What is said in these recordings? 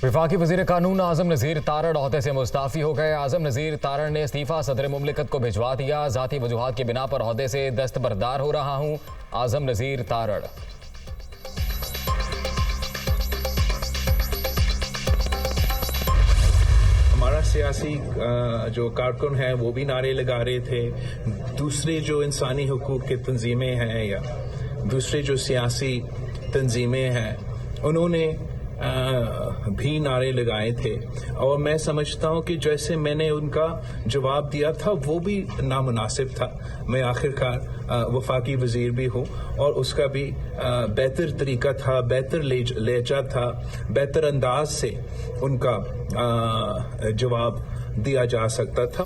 वफाकी वज़ीर कानून आज़म नज़ीर तारड़ ओहदे से मुस्ताफ़ी हो गए। आज़म नज़ीर तारड़ ने इस्तीफ़ा सदर मुमलिकत को भिजवा दिया। ज़ाती वजूहात की बिना पर ओहदे से दस्तबरदार हो रहा हूँ। आज़म नज़ीर तारड़। हमारा सियासी जो कारकुन है वो भी नारे लगा रहे थे। दूसरे जो इंसानी हुकूक की तंजीमें हैं या दूसरे जो सियासी तंजीमें हैं उन्होंने भी नारे लगाए थे। और मैं समझता हूँ कि जैसे मैंने उनका जवाब दिया था वो भी नामुनासिब था। मैं आखिरकार वफाकी वज़ीर भी हूँ और उसका भी बेहतर तरीका था, बेहतर लहजा था, बेहतर अंदाज से उनका जवाब दिया जा सकता था।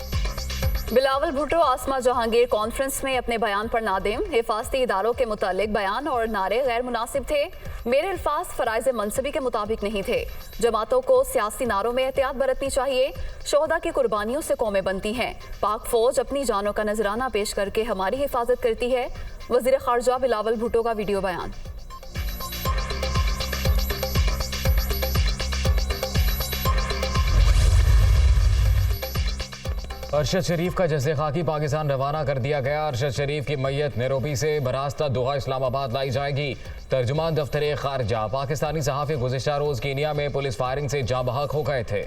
बिलावल भुट्टो आसमा जहांगीर कॉन्फ्रेंस में अपने बयान पर नादिम। हिफाजती इदारों के मुतालिक बयान और नारे गैर मुनासिब थे। मेरे अल्फाज फराइज मनसबी के मुताबिक नहीं थे। जमातों को सियासी नारों में एहतियात बरतनी चाहिए। शोहदा की कुर्बानियों से कौमें बनती हैं। पाक फौज अपनी जानों का नजराना पेश करके हमारी हिफाजत करती है। वजीर खारजा बिलावल भुट्टो का वीडियो बयान। अरशद शरीफ का जज़े खाकी पाकिस्तान रवाना कर दिया गया। अरशद शरीफ की मैयत नैरोबी से बरास्ता दोहा इस्लामाबाद लाई जाएगी। तर्जुमान दफ्तर खारजा पाकिस्तानी सहाफ़ी गुज़िश्ता रोज़ कीनिया में पुलिस फायरिंग से जाँ बहक हो गए थे।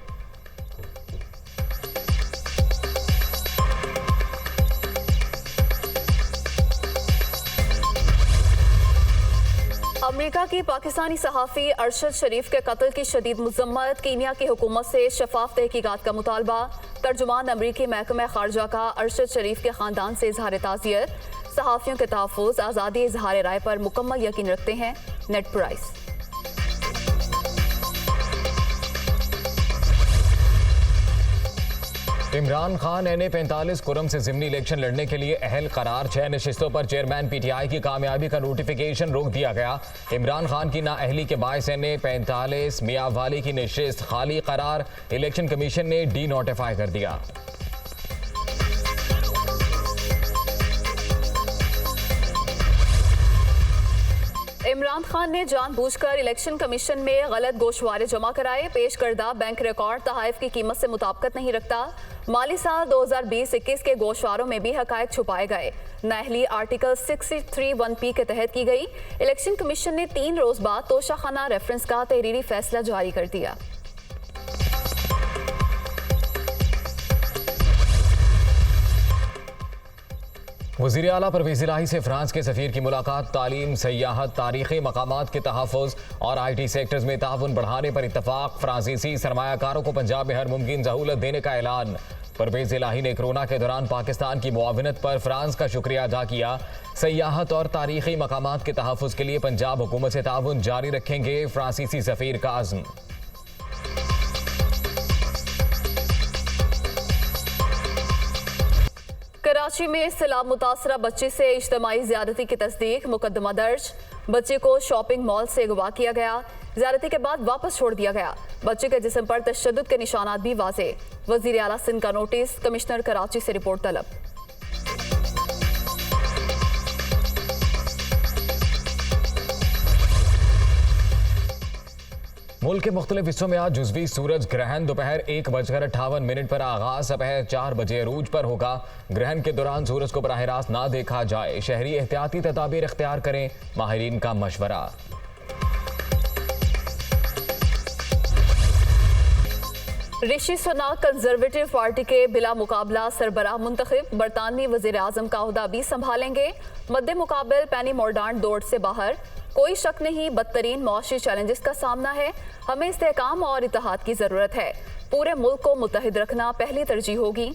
अमेरिका की पाकिस्तानी सहाफ़ी अरशद शरीफ के कत्ल की शदीद मज़म्मत। कीनिया की हुकूमत से शफाफ तहकीकात का मुतालबा। तर्जुमान अमरीकी महकमा खारजा का अरशद शरीफ के ख़ानदान से इजहार ताज़ियत। सहाफ़ियों के तहफ़्फ़ुज़ आज़ादी इजहार राय पर मुकम्मल यकीन रखते हैं। Net price. Imran Khan NA-45 Kurram से ज़िमनी इलेक्शन लड़ने के लिए अहल करार। 6 नशिस्तों पर चेयरमैन PTI की कामयाबी का नोटिफिकेशन रोक दिया गया। इमरान खान की नाअहली के बायस NA-45 मियाँवाली की नशिस्त खाली करार। इलेक्शन कमीशन ने डी नोटिफाई कर दिया। इमरान खान ने जानबूझकर इलेक्शन कमीशन में गलत गोशवारे जमा कराए। पेश करदा बैंक रिकॉर्ड तहाइफ की कीमत से मुताबिकत नहीं रखता। माली साल 2020-21 के गोशवारों में भी हकायक छुपाए गए। नाअहली आर्टिकल 631P के तहत की गई। इलेक्शन कमीशन ने 3 रोज बाद तोशाखाना रेफरेंस का तहरीरी फैसला जारी कर दिया। वज़ीर आला परवेज़ इलाही से फ्रांस के सफ़ीर की मुलाकात। तालीम, सयाहत, तारीख़ी मकामात के तहफ़्फ़ुज़ और IT सेक्टर्स में ताउन बढ़ाने पर इत्तफ़ाक़। फ्रांसीसी सरमायाकारों को पंजाब में हर मुमकिन सहूलत देने का ऐलान। परवेज़ इलाही ने कोरोना के दौरान पाकिस्तान की मुआवनत पर फ्रांस का शुक्रिया अदा किया। सयाहत और तारीख़ी मकामात के तहफ़्फ़ुज़ के लिए पंजाब हुकूमत से ताउन जारी रखेंगे। फ्रांसीसी सफ़ीर का आज़म। कराची में सैलाब मुतासरा बच्चे से इज्तमाई ज़्यादती की तस्दीक। मुकदमा दर्ज। बच्चे को शॉपिंग मॉल से अगवा किया गया। ज़्यादती के बाद वापस छोड़ दिया गया। बच्चे के जिस्म पर तशद्दुद के निशानात भी वाज़े। वज़ीर आला सिंध का नोटिस। कमिश्नर कराची से रिपोर्ट तलब। मुल्क के मुख्तलिफ हिस्सों में आज जुज़वी सूरज ग्रहण दोपहर 1:58 पर आगाज दोपहर 4 बजे अरूज पर होगा। ग्रहण के दौरान सूरज को बराह रास्त ना देखा जाए। शहरी एहतियाती तदाबीर इख्तियार करें, माहिरीन का मशवरा। ऋषि सुनाक कंजर्वेटिव पार्टी के बिला मुकाबला सरबराह मुंतखब। बरतानवी वज़ीर आज़म का ओहदा भी संभालेंगे। मद्दे मुकाबल पेनी मोर्डांट दौड़ से बाहर। कोई शक नहीं, बदतरीन मौशी चैलेंजेस का सामना है। हमें इस्तेहकाम और इत्तेहाद की ज़रूरत है। पूरे मुल्क को मुत्तहिद रखना पहली तरजीह होगी।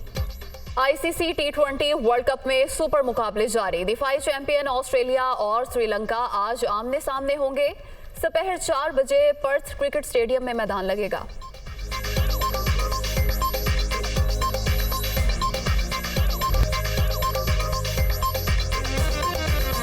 ICC T20 वर्ल्ड कप में सुपर मुकाबले जारी। दिफाई चैंपियन ऑस्ट्रेलिया और श्रीलंका आज आमने सामने होंगे। दोपहर 4 बजे पर्थ क्रिकेट स्टेडियम में मैदान लगेगा।